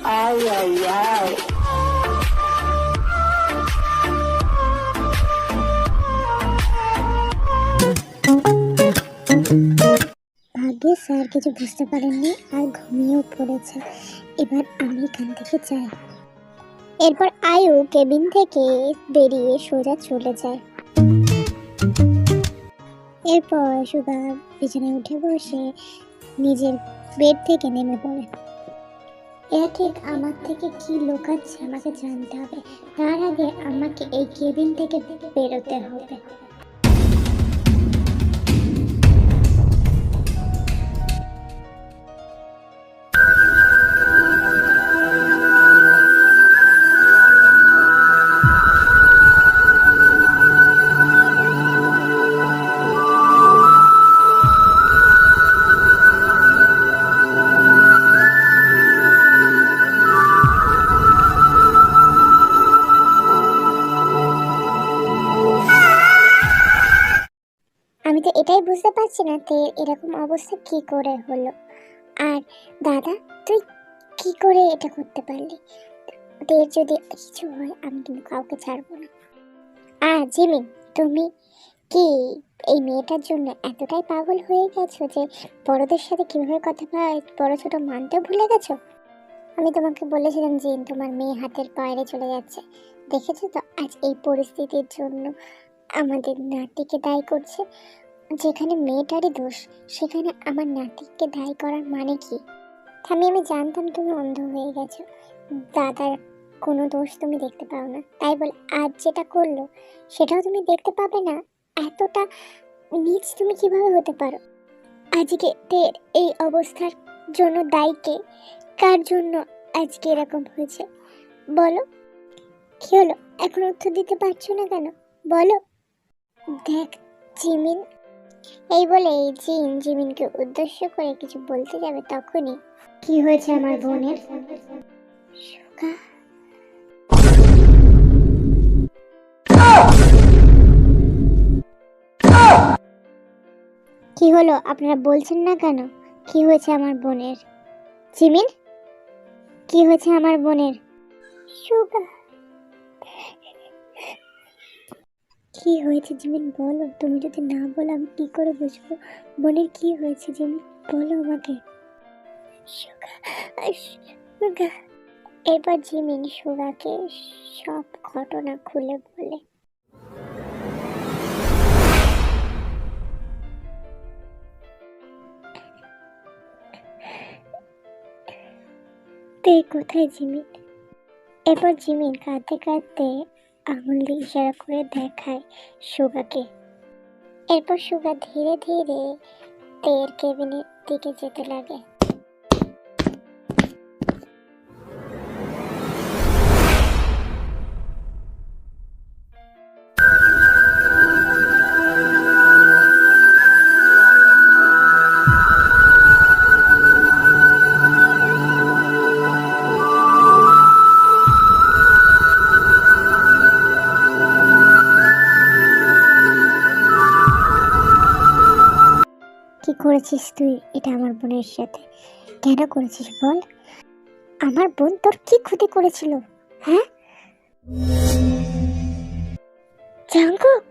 Ay, ay, ay. ভাগ্যে sir কিছু বুঝতে পারেননি আর ঘুমিয়েও পড়েছে। এবার আমি এখান থেকে যাই। এরপর আয়ু কেবিন থেকে বেরিয়ে সোজা চলে যায়। এরপর সুগা বিছানায় উঠে বসে নিজের বেড থেকে নেমে পড়ে। এরা ঠিক আমার থেকে কি লুকাচ্ছে আমাকে জানতে হবে। তার আগে আমাকে এই কেবিন থেকে বেরোতে হবে। আমি তো এটাই বুঝতে পারছি না তে এরকম অবস্থা কি করে হলো। আর দাদা তুই কি করে এটা করতে পারলি? তোর যদি কিছু হয় আমি কিন্তু কাউকে ছাড়বো না। জিমিন, তুমি কি এই মেয়েটার জন্য এতটাই পাগল হয়ে গেছো যে বড়দের সাথে কিভাবে কথা বলা বড় ছোট মানতেও ভুলে গেছো? আমি তোমাকে বলেছিলাম যে তোমার মেয়ে হাতের বাইরে চলে যাচ্ছে, দেখেছো তো আজ এই পরিস্থিতির জন্য আমাদের নাতিকে দায়ী করছে। যেখানে মেয়েটারই দোষ সেখানে আমার নাতিকে দায়ী করার মানে কি? আমি জানতাম তুমি অন্ধ হয়ে গেছো, দাদার কোনো দোষ তুমি দেখতে পাও না, তাই বলে আজ যেটা করলো সেটাও তুমি দেখতে পাবে না? এতটা নীচ তুমি কিভাবে হতে পারো? আজকে এই অবস্থার জন্য দায়ী কে? কার জন্য আজকে এরকম হয়েছে বলো? কি হলো, এখন উত্তর দিতে পারছো না কেন বলো? দেখ জিমিন, এই বলে জিমিনকে উদ্দেশ্য করে কিছু বলতে যাবে তখনই কি হয়েছে আমার বোনের? সুগা, কি হলো আপনারা বলছেন না কেন? কি হয়েছে আমার বোনের? জিমিন, কি হয়েছে আমার বোনের? সুগা, কি হয়েছে জিমিন বলো। তুমি যদি না বলো আমি কি করে বুঝবো বোনের কি হয়েছে? জিমিন বলো আমাকে। সুগা, সুগা। এরপর জিমিন সুগাকে সব ঘটনা খুলে বলে। তে কোথায় জিমিন? এরপর জিমিন কাঁদতে কাঁদতে আঙুল দিয়ে ইশারা করে দেখায় সুগাকে। এরপর সুগা ধীরে ধীরে তের কেবিনের দিকে যেতে লাগে। কি করেছিস তুই এটা আমার বোনের সাথে? কেন করেছিস বল? আমার বোন তোর কি ক্ষতি করেছিল? হ্যাঁ জাঙ্কুক,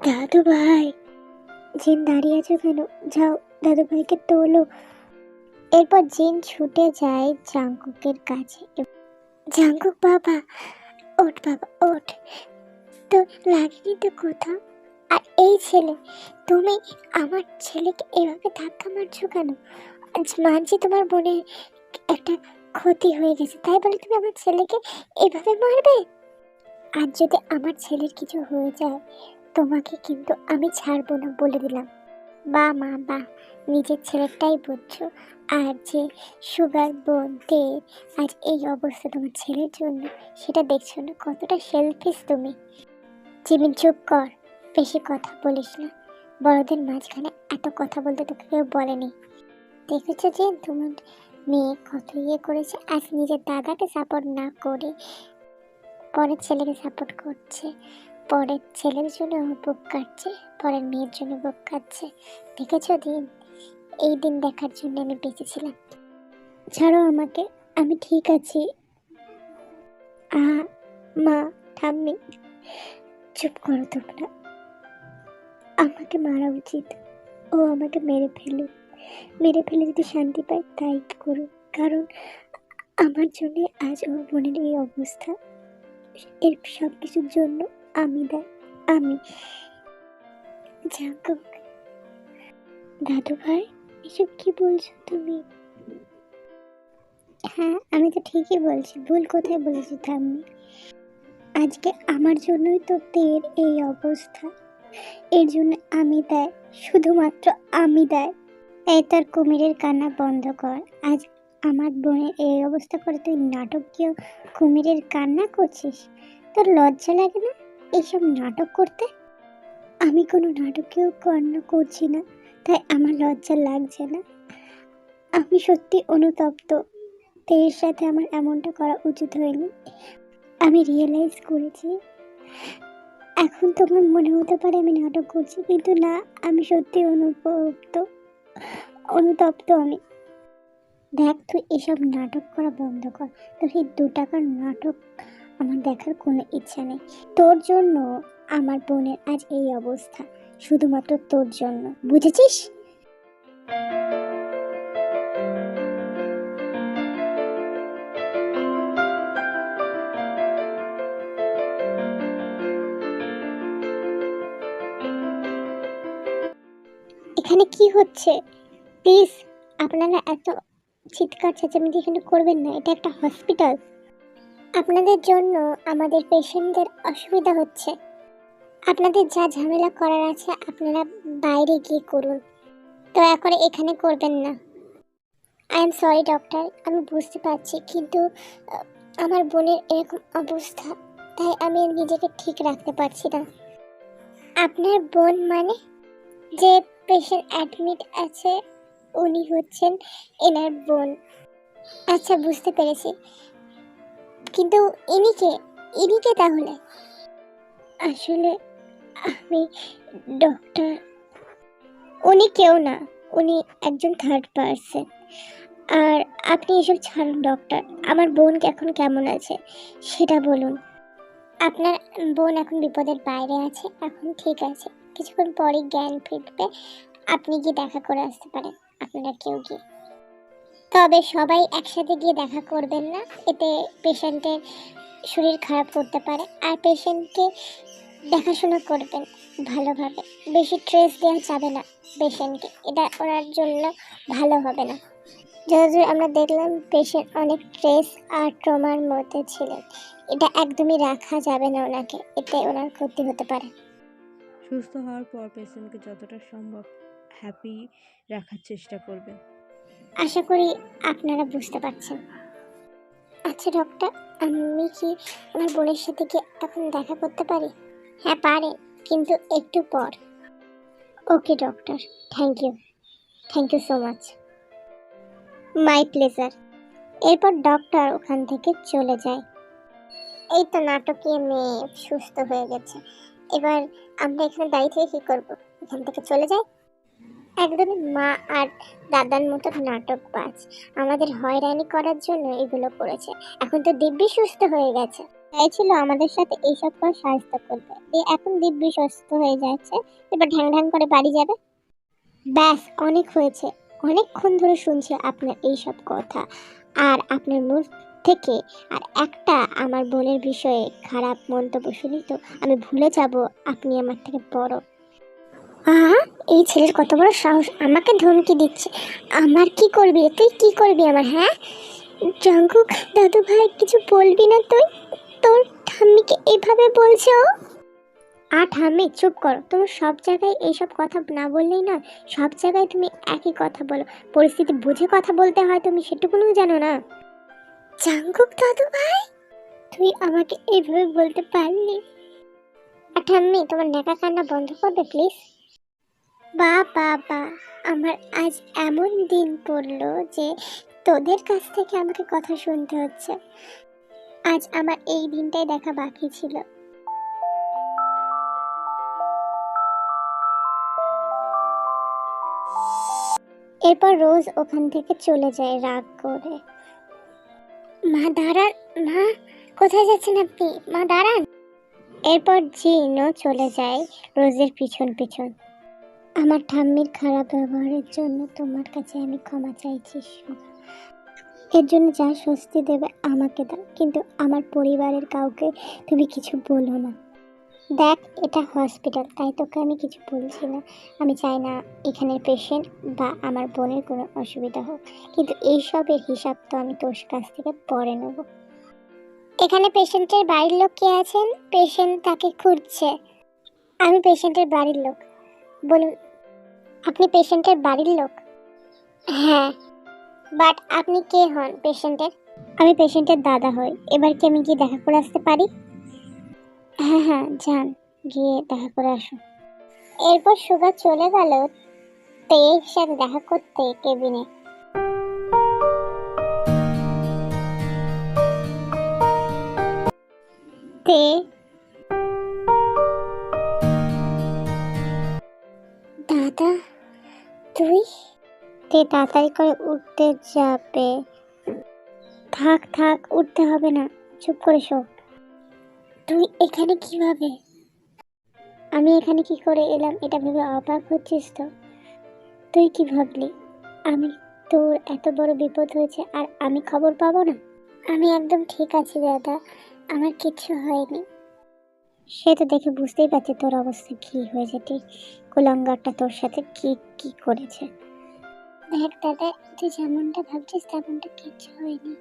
দাদু ভাই, জিন দাঁড়িয়ে আছো কেন? যাও দাদু ভাইকে তোলো। এরপর জিন ছুটে যায় জাঙ্কুকের কাছে। জাঙ্কুক বাবা, ওঠ বাবা ওঠ, তো লাগেনি তো কোথাও? আর এই ছেলে, তুমি আমার ছেলেকে এভাবে ধাক্কা মারছো কেন? আজ মানছি তোমার বোনের একটা ক্ষতি হয়ে গেছে, তাই বলে তুমি আমার ছেলেকে এভাবে মারবে? আর যদি আমার ছেলের কিছু হয়ে যায় তোমাকে কিন্তু আমি ছাড়বো না বলে দিলাম। বা মা বা, নিজের ছেলেটাই বুঝছো। আর যে সুগার বোন তে আজ এই অবস্থা তোমার ছেলের জন্য, সেটা দেখছো না কতটা সেলফিশ তুমি? জিমিন চুপ কর, বেশি কথা বলিস না। বড়দের মাঝখানে এত কথা বলতে তোকে কেউ বলেনি। দেখেছো যে তোমার মেয়ে কত করেছে, আজ নিজের দাদাকে সাপোর্ট না করে পরের ছেলেকে সাপোর্ট করছে, পরের ছেলের জন্য বুক কাটছে, পরের মেয়ের জন্য বুক কাটছে। দেখেছো দিন, এই দিন দেখার জন্য আমি বেঁচেছিলাম। ছাড়ো আমাকে, আমি ঠিক আছি। মা, ঠাম্মি, চুপ করো তোমরা। আমাকে মারা উচিত, ও আমাকে মেরে ফেলে যদি শান্তি পাই তাই করুক, কারণ আমার জন্য আজ ওর বোনের এই অবস্থা। এর সব কিছুর জন্য আমি দায়। আমি জাঙ্কুক, দাদু ভাই, এসব কি বলছো তুমি? হ্যাঁ, আমি তো ঠিকই বলছি, ভুল কোথায় বলেছি ঠাম্মি? আজকে আমার জন্যই তো তের এই অবস্থা, এর জন্য আমি দায়, শুধুমাত্র আমি দায়। এই তোর কুমিরের কান্না বন্ধ কর। আজ আমার বোনের এই অবস্থা করে তুই নাটকীয় কুমিরের কান্না করছিস? তোর লজ্জা লাগে না এইসব নাটক করতে? আমি কোনো নাটকীয় কান্না করছি না, তাই আমার লজ্জা লাগছে না। আমি সত্যি অনুতপ্ত, তের সাথে আমার এমনটা করা উচিত হয়নি। আমি রিয়েলাইজ করেছি। এখন তোমার মনে হতে পারে আমি নাটক করছি, কিন্তু না, আমি সত্যি অনুতপ্ত আমি। দেখ, তুই এসব নাটক করা বন্ধ কর। তোর এই 2 টাকার নাটক আমার দেখার কোনো ইচ্ছা নেই। তোর জন্য আমার বোনের আজ এই অবস্থা, শুধুমাত্র তোর জন্য, বুঝেছিস? এখানে কি হচ্ছে? প্লিজ, আপনারা এত চিৎকার চেঁচামেচি এখানে করবেন না, এটা একটা হসপিটাল। আপনাদের জন্য আমাদের পেশেন্টদের অসুবিধা হচ্ছে। আপনাদের যা ঝামেলা করার আছে আপনারা বাইরে গিয়ে করুন, দয়া করে এখানে করবেন না। আই এম সরি ডক্টর, আমি বুঝতে পারছি, কিন্তু আমার বোনের এরকম অবস্থা, তাই আমি নিজেকে ঠিক রাখতে পারছি না। আপনার বোন মানে? যে পেশেন্ট অ্যাডমিট আছে উনি হচ্ছেন এনার বোন। আচ্ছা, বুঝতে পেরেছি, কিন্তু ইনি কে তাহলে? আসলে আমি ডক্টর। উনি কেউ না, উনি একজন থার্ড পার্সন। আর আপনি এসব ছাড়ুন ডক্টর, আমার বোন এখন কেমন আছে সেটা বলুন। আপনার বোন এখন বিপদের বাইরে আছে, এখন ঠিক আছে, কিছুক্ষণ পরে জ্ঞান ফিরবে। আপনি গিয়ে দেখা করে আসতে পারেন, আপনারা কেউ গিয়ে। তবে সবাই একসাথে গিয়ে দেখা করবেন না, এতে পেশেন্টের শরীর খারাপ করতে পারে। আর পেশেন্টকে দেখাশোনা করবেন ভালোভাবে, বেশি স্ট্রেস দেওয়া যাবে না পেশেন্টকে, এটা ওনার জন্য ভালো হবে না। যতদূর আমরা দেখলাম পেশেন্ট অনেক স্ট্রেস আর ট্রমার মধ্যে ছিলেন, এটা একদমই রাখা যাবে না ওনাকে, এতে ওনার ক্ষতি হতে পারে। সুস্থ হওয়ার পর পেশেন্টকে যতটা সম্ভব হ্যাপি রাখার চেষ্টা করবেন। আশা করি আপনারা বুঝতে পারছেন। আচ্ছা ডক্টর, আমি কি আমার বোনের সাথে কি এখন দেখা করতে পারি? হ্যাঁ পারে, কিন্তু একটু পর। Okay doctor, thank you so much. My pleasure. এরপর ডক্টর ওখান থেকে চলে যায়। এই তো নাটকীয় মেয়ে সুস্থ হয়ে গেছে, এবার আমরা এখানে দাঁড়িয়ে থেকে কি করবো? এখান থেকে চলে যাই। একদমই মা আর দাদার মতো নাটকবাজ, আমাদের হয়রানি করার জন্য এগুলো করেছে। এখন তো দিব্যি সুস্থ হয়ে গেছে, তাই ছিল আমাদের সাথে এইসব করে সাহায্য করবে, এখন দিব্যি সুস্থ হয়ে যাচ্ছে, এবার ঢ্যাং ঢ্যাং করে বাড়ি যাবে। ব্যাস, অনেক হয়েছে, অনেকক্ষণ ধরে শুনছি আপনার এইসব কথা, আর আপনার মুখ থেকে আর একটা আমার বোনের বিষয়ে খারাপ মন্তব্য শুনি তো আমি ভুলে যাব আপনি আমার থেকে বড়। এই ছেলের কত বড় সাহস, আমাকে ধমকি দিচ্ছে। আমার কি করবি? তুই কি করবি আমার? হ্যাঁ জাঙ্কুক, দাদু ভাই, কিছু বলবি না তুই? তোর ঠাম্মিকে এইভাবে বলছে ও? ঠাম্মি চুপ করো, তুমি সব জায়গায় এইসব কথা না বললেই না, সব জায়গায় তুমি একই কথা বলো, পরিস্থিতি বুঝে কথা বলতে হয়, তুমি সেটুকুও জানো না? জাঙ্কুক দাদু ভাই, তুই আমাকে এইভাবে বলতে পারলি? ঠাম্মি, তোমার নেকা কান্না বন্ধ করবে প্লিজ? বাবা, আমার আজ এমন দিন পড়লো যে তোদের কাছ থেকে আমাকে কথা শুনতে হচ্ছে। আজ আমার এই দিনটাই দেখা বাকি ছিল। এরপর রোজ ওখান থেকে চলে যায় রাগ করে। মা দাঁড়ান, মা কোথায় যাচ্ছেন আপনি? মা দাঁড়ান। এরপর জিনও চলে যায় রোজের পিছন পিছন। আমার ঠাম্মির খারাপ ব্যবহারের জন্য তোমার কাছে আমি ক্ষমা চাইছি সুগা। এর জন্য যা শাস্তি দেবে আমাকে দাও, কিন্তু আমার পরিবারের কাউকে তুমি কিছু বলো না। দেখ, এটা হসপিটাল, তাই তোকে আমি কিছু বলছি না। আমি চাই না এখানের পেশেন্ট বা আমার বোনের কোনো অসুবিধা হোক, কিন্তু এইসবের হিসাব তো আমি তোর কাছ থেকে পরে নেব। এখানে পেশেন্টের বাড়ির লোক কে আছেন? পেশেন্ট তাকে খুঁজছে। আমি পেশেন্টের বাড়ির লোক। বলুন, আপনি পেশেন্টের বাড়ির লোক? হ্যাঁ, বাট আপনি কে হন পেশেন্টের? আমি পেশেন্টের দাদা হই। এবার কি আমি গিয়ে দেখা করে আসতে পারি? হ্যাঁ হ্যাঁ, যান, গিয়ে দেখা করে আসুন। এরপর সুগা চলে গেল তের সাথে দেখা করতে কেবিনে। তে দাদা, তুই? তে তাড়াতাড়ি করে উঠতে যাবে। থাক থাক, উঠতে হবে না, চুপ করে শো। তুই এখানে কিভাবে? আমি এখানে কি করে এলাম এটা ভেবে অবাক হচ্ছিস তো? তুই কি ভাবলি আমি, তোর এত বড় বিপদ হয়েছে আর আমি খবর পাবো না? আমি একদম ঠিক আছি দাদা, আমার কিচ্ছু হয়নি। সে তো দেখে বুঝতেই পারছি তোর অবস্থা কি হয়েছে। ঠিক কুলাঙ্গারটা তোর সাথে কি কি করেছে। দেখ দাদা, তুই যেমনটা ভাবছিস তেমনটা কিচ্ছু হয়নি,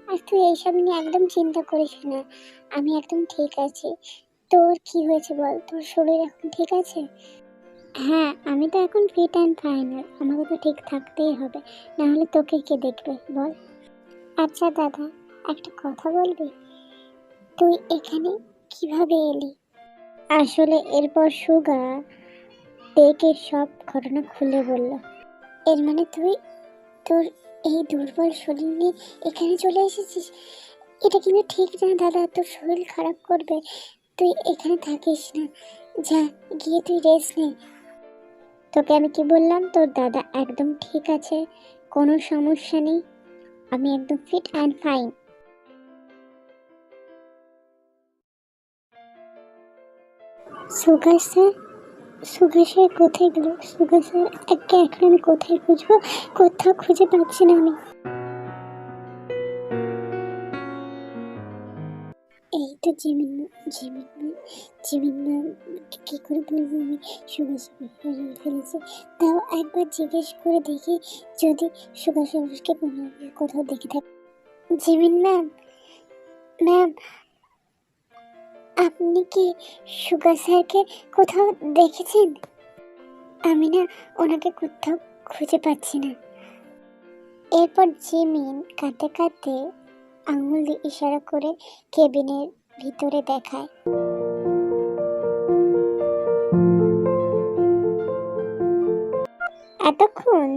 আর তুই এইসব নিয়ে একদম চিন্তা করিস না। আমি একদম ঠিক আছি। তোর কি হয়েছে বল? তোর শরীর এখন ঠিক আছে? হ্যাঁ, আমি তো এখন ফিট অ্যান্ড ফাইনাল। আমাকে তো ঠিক থাকতেই হবে, না হলে তোকে কে দেখবে বল? আচ্ছা দাদা, একটা কথা বলবি? তুই এখানে কিভাবে এলি? আসলে এরপর সুগা তেকে সব ঘটনা খুলে বলল। এর মানে তুই তোর এই দুর্বল শরীর নিয়ে এখানে চলে এসেছিস? এটা কিন্তু ঠিক না দাদা, তোর শরীর খারাপ করবে। তুই এখানে থাকিস না, যা গিয়ে তুই রেস্ট নে। তোকে আমি কি বললাম? তোর দাদা একদম ঠিক আছে, কোনো সমস্যা নেই, আমি একদম fit and fine. Suga sir, Suga sir কোথায় গেল? সুগা স্যার একে এখন আমি কোথায় খুঁজবো? কোথাও খুঁজে পাচ্ছি না আমি। এই তো Jimin ma'am, Jimin ma'am, Jimin ma'am, কি করে বলবো আমি সুগা স্যার হারিয়ে ফেলেছি। তাও একবার জিজ্ঞেস করে দেখি যদি সুগা স্যারকে কোথাও দেখে থাকি। জিমিন ম্যাম, ম্যাম, আপনি কি সুগা স্যারকে কোথাও দেখেছেন? আমি না ওনাকে কোথাও খুঁজে পাচ্ছি না। এরপর জিমিন কাঁদতে কাঁদতে আঙুল দিয়ে ইশারা করে কেবিনের ভিতরে দেখায়। এতক্ষণ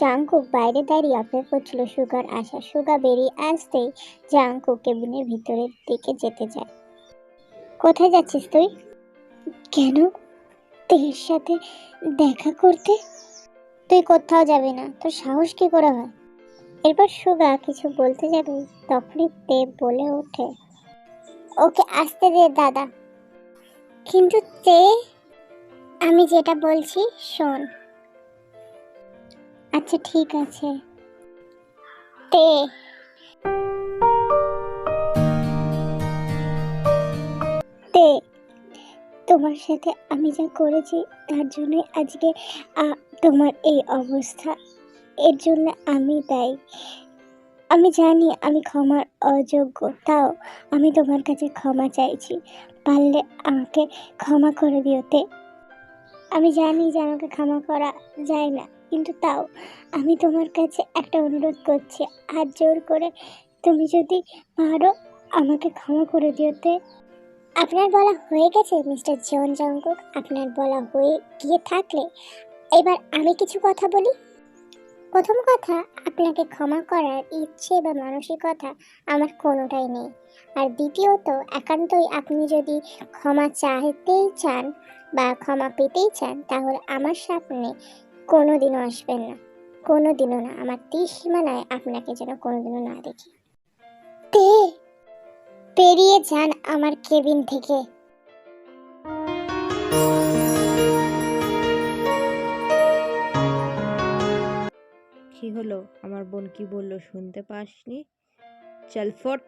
জাংকুক বাইরে দাঁড়িয়ে অপেক্ষা করছিল সুগার আসা। সুগা বেরিয়ে আসতেই জাংকুক কেবিনের ভিতরের দিকে যেতে যায়। কোথায় যাচ্ছিস তুই? কেন? তের সাথে দেখা করতে? তুই কোথাও যাবি না, তোর সাহস কি করে হয়? এরপর সুগা কিছু বলতে যাবে তখনই তে বলে ওঠে, ওকে আসতে দে দাদা। কিন্তু তে, আমি যেটা বলছি শোন। আচ্ছা ঠিক আছে। তে, তে, তোমার সাথে আমি যা করেছি তার জন্য আজকে তোমার এই অবস্থা। এর জন্য আমি দায়ী। আমি জানি আমি ক্ষমার অযোগ্য, তাও আমি তোমার কাছে ক্ষমা চাইছি। পারলে আমাকে ক্ষমা করে দিও তে। আমি জানি যে আমাকে ক্ষমা করা যায় না, কিন্তু তাও আমি তোমার কাছে একটা অনুরোধ করছি, হাত জোর করে তুমি যদি পারো আমাকে ক্ষমা করে দিও তে। আপনার বলা হয়ে গেছে মিস্টার জন জঙ্কুক, আপনার বলা হয়ে গিয়ে থাকলে এবার আমি কিছু কথা বলি। প্রথম কথা, আপনাকে ক্ষমা করার ইচ্ছে বা মানসিকতা আমার কোনোটাই নেই। আর দ্বিতীয়ত, একান্তই আপনি যদি ক্ষমা চাইতেই চান বা ক্ষমা পেতেই চান তাহলে আমার সামনে কোনোদিনও আসবেন না। কোনোদিনও না, আমার ত্রিসীমানায় আপনাকে যেন কোনোদিনও না দেখি। তে পেরিয়ে যান আমার কেবিন থেকে। কি হলো? আমার বোন কি বললো শুনতে পাসনি? চল ফট।